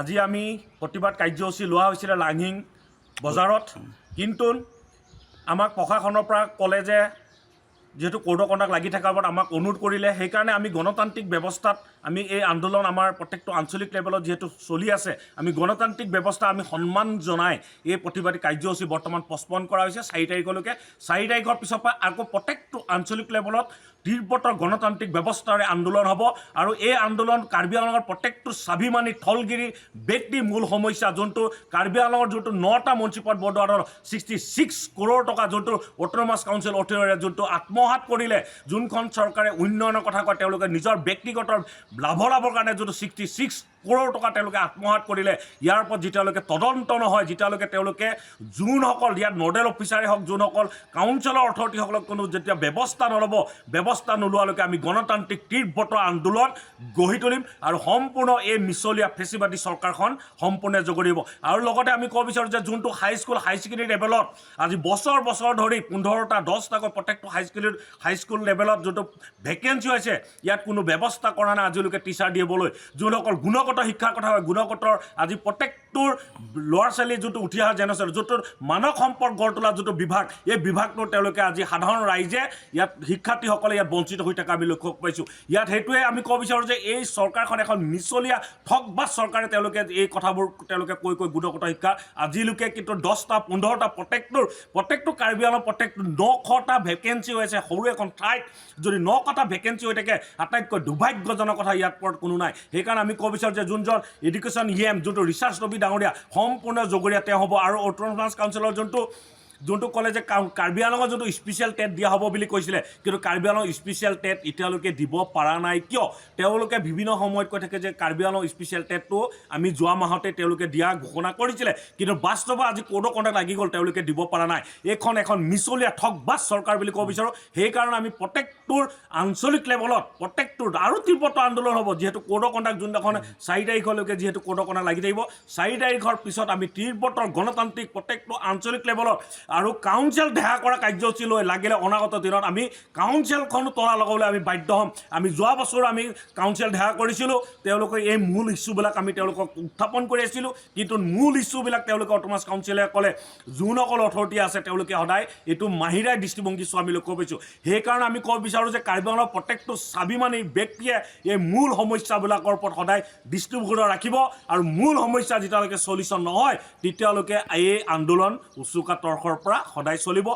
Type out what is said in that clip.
আজি আমি প্ৰতিবাদ কাৰ্যসূচী লোৱা হৈছিলে লাংহিং বজাৰত কিন্তু আমাক প্ৰশাসনৰ পৰা ক'লে যে যেহেতু কোড অফ কণ্ডাক্ট লাগি থকাৰ ওপৰত আমাক অনুৰোধ কৰিলে সেইকাৰণে আমি গণতান্ত্ৰিক ব্যৱস্থাত আমি এই আন্দোলন আমাৰ প্ৰত্যেকটো আঞ্চলিক লেভেলত যেহেতু চলি আছে আমি গণতান্ত্ৰিক ব্যৱস্থা আমি সন্মান জনাই এই প্ৰতিবাদী কাৰ্যসূচী বৰ্তমান পষ্টপন কৰা হৈছে 4 তাৰিখলৈকে 4 তাৰিখৰ পিছৰ পৰা আকৌ প্ৰত্যেকটো আঞ্চলিক লেভেলত তীব্ৰতৰ গণতান্ত্ৰিক ব্যৱস্থাৰে আন্দোলন হ'ব আৰু এই আন্দোলন কাৰ্বি আংলঙৰ প্ৰত্যেকটো স্বাভিমানী থলগিৰি ব্যক্তি মূল সমস্যা যোনটো কাৰ্বি আংলঙৰ যোনটো 9টা মুন্সিপাল বৰ্ডৰ 66 কৰোৰ টকা যোনটো অট'নমাছ কাউন্সিল অথৰিটিৰে যোনটো আত্মহাত কৰিলে যোনখন চৰকাৰে উন্নয়নৰ কথা কয় তেওঁলোকে নিজৰ ব্যক্তিগত লাভৰ কাৰণে যোনটো 66 কৰোৰ টকা তেওঁলোকে আত্মহাত কৰিলে ইয়াৰ ওপৰত যেতিয়ালৈকে তদন্ত নহয় যেতিয়ালৈকে তেওঁলোকে যোনসকল ইয়াত নডেল অফিচাৰে হওক যোনসকল কাউন্সিলৰ অথৰিটিসকলক কোনো যেতিয়া ব্যৱস্থা নল'ব ব্যৱস্থা নোলোৱালৈকে আমি গণতান্ত্ৰিক তীব্ৰতৰ আন্দোলন গঢ়ি তুলিম আৰু সম্পূৰ্ণ এই মিছলীয়া ফেচিবাদী চৰকাৰখন সম্পূৰ্ণ জগৰিব আৰু লগতে আমি ক'ব বিচাৰোঁ যে যোনটো হাইস্কুল হাই ছেকেণ্ডেৰী লেভেলত আজি বছৰ ধৰি 15টা 10টাকৈ প্ৰত্যেকটো হাইস্কুল লেভেলত যোনটো ভেকেঞ্চি হৈছে ইয়াত কোনো ব্যৱস্থা কৰা নাই আজিলৈকে টিচাৰ দিবলৈ যোনসকল গুণগত শিক্ষাৰ কথা হয় গুণগতৰ আজি প্ৰত্যেকটোৰ ল'ৰা ছোৱালী যোনটো উঠি অহা জেনেৰেশ্যন যোনটোৰ মানৱ সম্পদ গঢ় তোলা যোনটো বিভাগ এই বিভাগটোৰ তেওঁলোকে আজি সাধাৰণ ৰাইজে ইয়াত শিক্ষাৰ্থীসকলে ইয়াত বঞ্চিত হৈ থকা আমি লক্ষ্য পাইছোঁ ইয়াত সেইটোৱে আমি ক'ব বিচাৰোঁ যে এই চৰকাৰখন এখন মিছলীয়া ঠগবাজ চৰকাৰে তেওঁলোকে এই কথাবোৰ তেওঁলোকে কৈ গুণগত শিক্ষা আজিলৈকে কিন্তু 10টা 15টা প্ৰত্যেকটো কাৰ্বি আংলং প্ৰত্যেকটো 900টা ভেকেঞ্চি হৈছে সৰু এখন ঠাইত যদি 900টা ভেকেঞ্চি হৈ থাকে আটাইতকৈ দুৰ্ভাগ্যজনক কথা ইয়াৰ ওপৰত কোনো নাই সেইকাৰণে আমি ক'ব বিচাৰোঁ যে যোনজন এডুকেশ্যন যোনটো ৰিচাৰ্চ ৰবি ডাঙৰীয়া সম্পূৰ্ণ জগৰীয়া তেওঁ হ'ব আৰু অট'নমাছ কাউন্সিলৰ যোনটো ক'লে যে কাৰ্বি আংলঙৰ যোনটো স্পেচিয়েল টেট দিয়া হ'ব বুলি কৈছিলে কিন্তু কাৰ্বি আংলং স্পেচিয়েল টেট এতিয়ালৈকে দিব পৰা নাই কিয় তেওঁলোকে বিভিন্ন সময়ত কৈ থাকে যে কাৰ্বি আংলং স্পেচিয়েল টেটটো আমি যোৱা মাহতে তেওঁলোকে দিয়া ঘোষণা কৰিছিলে কিন্তু বাস্তৱত আজি কোড অফ কণ্ডাক্ট লাগি গ'ল তেওঁলোকে দিব পৰা নাই এইখন এখন মিছলীয়া ঠগবাজ চৰকাৰ বুলি ক'ব বিচাৰোঁ সেইকাৰণে আমি প্ৰত্যেকটোৰ আঞ্চলিক লেভেলত প্ৰত্যেকটোৰ আৰু তীব্ৰতৰ আন্দোলন হ'ব যিহেতু কোড অফ কণ্ডাক্ট যোনদিনাখন 4 তাৰিখলৈকে যিহেতু কোড অফ কণ্ডাক্ট লাগি থাকিব 4 তাৰিখৰ পিছত আমি তীব্ৰতৰ গণতান্ত্ৰিক প্ৰত্যেকটো আঞ্চলিক লেভেলত আৰু কাউন্সিল দেহা কৰা কাৰ্যসূচী লৈ লাগিলে অনাগত দিনত আমি কাউন্সিলখনো তলা লগাবলৈ আমি বাধ্য হ'ম আমি যোৱা বছৰ আমি কাউন্সিল দেহা কৰিছিলোঁ তেওঁলোকে এই মূল ইছ্যুবিলাক আমি তেওঁলোকক উত্থাপন কৰি আছিলোঁ কিন্তু মূল ইছ্যুবিলাক তেওঁলোকে অট'নমাছ কাউন্সিলে ক'লে যোনসকল অথৰিটি আছে তেওঁলোকে সদায় এইটো মাহিৰাই দৃষ্টিভংগী চোৱা আমি লক্ষ্য পাইছোঁ সেইকাৰণে আমি ক'ব বিচাৰোঁ যে কাৰ্বি আংলঙৰ প্ৰত্যেকটো স্বাভিমানী ব্যক্তিয়ে এই মূল সমস্যাবিলাকৰ ওপৰত সদায় দৃষ্টিভংগী ৰাখিব আৰু মূল সমস্যা যেতিয়ালৈকে চলিউশ্যন নহয় তেতিয়ালৈকে এই আন্দোলন উচুকা তৰ্কৰ পৰা সদায় চলিব